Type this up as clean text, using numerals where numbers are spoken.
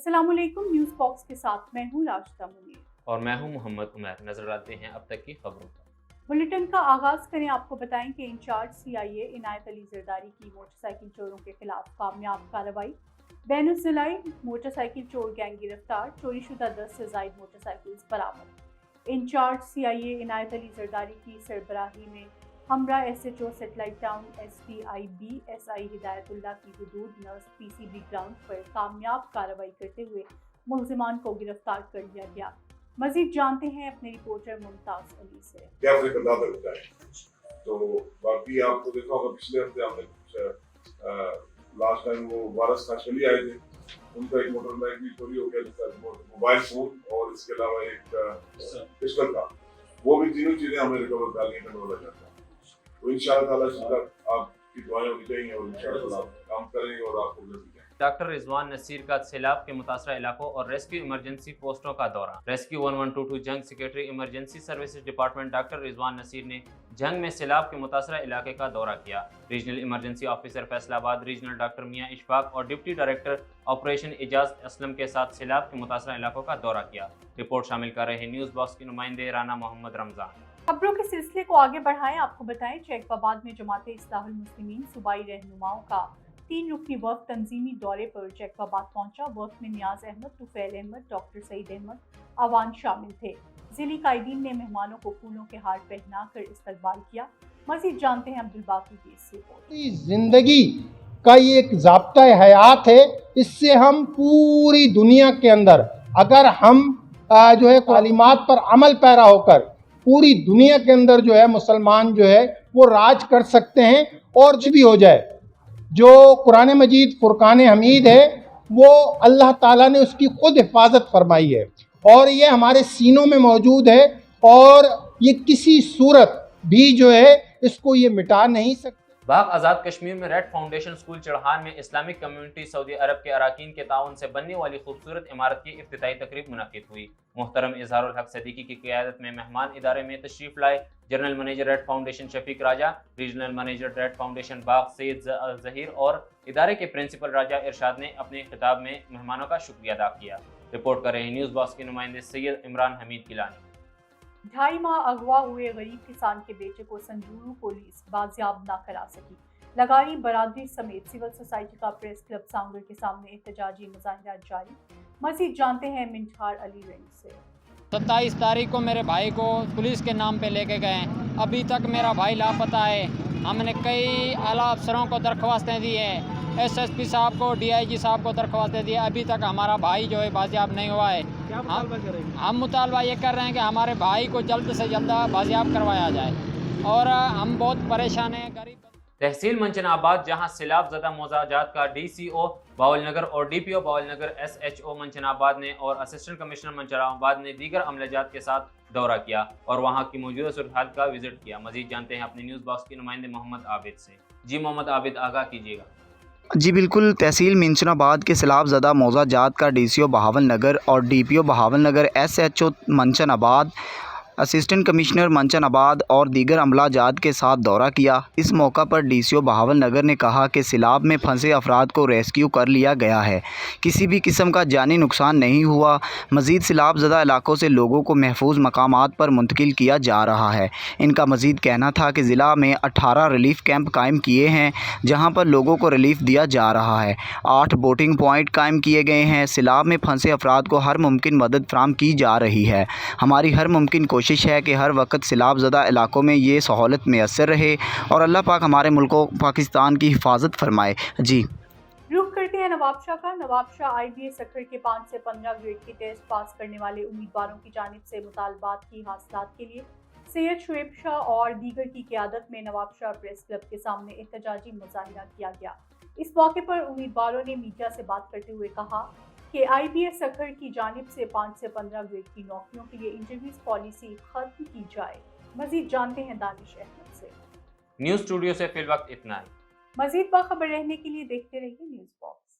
अस्सलाम वालेकुम। News box के साथ मैं हूँ राशिदा मुनीर और मैं हूं मोहम्मद उमर। नजर आते हैं अब तक की खबरों पर। बुलेटिन का आगाज करें। आपको बताएं कि इंचार्ज CIA इनायत अली जरदारी की मोटरसाइकिल चोरों के खिलाफ कामयाब कार्रवाई। बैनुज़िलाई मोटरसाइकिल चोर गैंग गिरफ्तार। चोरीशुदा 10 से ज़ायद मोटरसाइकिल बरामद। इंचार्ज CIA इनायत अली जरदारी की सरबराही में हमरा SHO satellite town STIB SI Hidayatullah की हुदूद नर्स PCB ग्राउंड पर कामयाब कार्रवाई करते हुए मुलजिमान को गिरफ्तार कर लिया गया। मजीद जानते हैं अपने रिपोर्टर मुमताज अली से। क्या आपने अंदाजा लगाया? तो बाकी आपको देखा होगा पिछले हफ्ते आपने लास्ट टाइम वो वारस खाशली आए थे, उनका एक मोटर बाइक भी चोरी हो गया, जिसका मोबाइल फोन और इसके अलावा एक पिस्टल था। वो भी तीनों चीजें हमें रिकवर कर ली है। तो इंशाअल्लाह ताला आपकी दुआएं होनी चाहिए और इंशाअल्लाह आप काम करेंगे और आपको जल्दी डॉक्टर रिजवान नसीर का सैलाब के मुतासरा इलाकों और रेस्क्यू इमरजेंसी पोस्टों का दौरा। Rescue 1122 Jhang secretary emergency services department doctor Rizwan Naseer ने जंग में सैलाब के मुतासरा इलाके का दौरा किया। Regional emergency officer Faisalabad regional doctor Mian Ishfaq और deputy director operation Ejaz Aslam के साथ सैलाब के मुतासरा इलाकों का दौरा किया। रिपोर्ट शामिल कर रहे न्यूज़ बॉक्स की नुमाइंदे राना मोहम्मद रमजान। खबरों के सिलसिले को आगे बढ़ाएं। आपको बताएं जैकबाबाद में जमाते इस्लाहुल मुस्लिमीन सूबाई रहनुमाओं का 3 रुकनी वफ़द तंजीमी दौरे पर जैकबाबाद पहुंचा। वफ़द में नियाज अहमद, तुफैल अहमद, डॉक्टर सईद अहमद अवान शामिल थे। ज़िली कायदीन ने मेहमानों को फूलों के हार पहना कर इस्तकबाल किया। मज़ीद जानते हैं अब्दुल बाकी की इस रिपोर्ट। जिंदगी का ये एक ज़ाब्ता हयात है, इससे हम पूरी दुनिया के अंदर अगर हम जो है तालीमात पर अमल पैरा होकर पूरी दुनिया के अंदर जो है मुसलमान जो है वो राज कर सकते हैं। और कुछ भी हो जाए, जो कुरान मजीद फुरकान हमीद है वो अल्लाह ताला ने उसकी खुद हिफाजत फरमाई है और ये हमारे सीनों में मौजूद है और ये किसी सूरत भी जो है इसको ये मिटा नहीं सकते। बाग आज़ाद कश्मीर में रेड फाउंडेशन स्कूल चढ़ान में इस्लामिक कम्युनिटी सऊदी अरब के अराकीन के ताउन से बनने वाली खूबसूरत इमारत की इफ्तिताई तकरीब मुनक़िद हुई। मोहतरम इजहारुल हक सदीकी की क़यादत में मेहमान इदारे में तशरीफ़ लाए general manager Red Foundation Shafiq Raja, regional manager Red Foundation Bagh Syed Zaheer और इदारे के प्रिंसिपल राजा इरशाद ने अपने खिताब में मेहमानों का शुक्रिया अदा किया। रिपोर्ट कर रहे हैं न्यूज़ बॉक्स के नुमाइंदे सैयद इमरान हमीद गिलानी। 2.5 माह अगवा हुए गरीब किसान के बेटे को संजूरू पुलिस बाजियाब ना करा सकी। लगारी बरादरी समेत सिविल सोसाइटी का प्रेस क्लब सांगड़ के सामने एहतजाजी मुजाहिरा जारी। मजीद जानते हैं मिंठार अली रेंज से। 27 तारीख को मेरे भाई को पुलिस के नाम पे लेके गए, अभी तक मेरा भाई लापता है। हमने कई आला अफसरों को दरख्वास्तें दी हैं, SSP साहब को, DIG साहब को दरख्वास्तें दी, अभी तक हमारा भाई जो है बाजियाब नहीं हुआ है। हम मुतालबा ये कर रहे हैं कि हमारे भाई को जल्द से जल्द बाजियाब करवाया जाए और हम बहुत परेशान हैं। गरीब तहसील मंचनाबाद जहां सैलाब ज़दा मौजाजात का DCO बावलनगर और DPO बावलनगर SHO मंचनाबाद ने और असिस्टेंट कमिश्नर मंचनाबाद ने दीगर अमलजात के साथ दौरा किया और वहां की मौजूदा सूरत का विजिट किया। मजीद जानते हैं अपने न्यूज़ बॉक्स के नुमाइंदे मोहम्मद आबिद से। जी मोहम्मद आबिद, आगाह कीजिएगा। जी बिल्कुल, तहसील मंचनाबाद के सैलाब ज़दा मौजाजात का DCO बहावलनगर और DPO Bahawalnagar SHO Manchanabad assistant commissioner Manchanabad और दीगर अमलाजात के साथ दौरा किया। इस मौका पर DCO बहावलनगर ने कहा कि सैलाब में फंसे अफराद को रेस्क्यू कर लिया गया है, किसी भी किस्म का जानी नुकसान नहीं हुआ। मज़ीद सैलाब ज़दा इलाकों से लोगों को महफूज मकामात पर मुंतकिल किया जा रहा है। इनका मज़ीद कहना था कि ज़िला में 18 रिलीफ कैंप कायम किए हैं जहाँ पर लोगों को रिलीफ दिया जा रहा है। 8 बोटिंग पॉइंट कायम किए गए हैं। सैलाब में फंसे अफराद को हर मुमकिन मदद फराहम की जा रही है। हमारी हर मुमकिन कोशिश है कि हर वक्त सैलाब ज़दा इलाकों में ये सहूलत मैसर रहे और अल्लाह पाक हमारे मुल्क पाकिस्तान की हिफाजत फरमाए। जी रुख करते हैं नवाबशाह का। नवाबशाह IBA सखर के 5 से 15 ग्रेड की टेस्ट पास करने वाले उम्मीदवारों की जानिब से मुतालबात की हासिलात के लिए सैयद शुएब शाह और दीगर की क़यादत में नवाबशाह प्रेस क्लब के सामने एहतजाजी मुजाहिरा किया गया। इस मौके पर उम्मीदवारों ने मीडिया से बात करते हुए कहा कि IBA सखर की जानिब से 5 से 15 ग्रेड की नौकरियों के लिए इंटरव्यूज पॉलिसी खत्म की जाए। मजीद जानते हैं दानिश अहमद से। न्यूज़ स्टूडियो से फिल वक्त इतना ही। मजीद बाखबर रहने के लिए देखते रहिए न्यूज़ बॉक्स।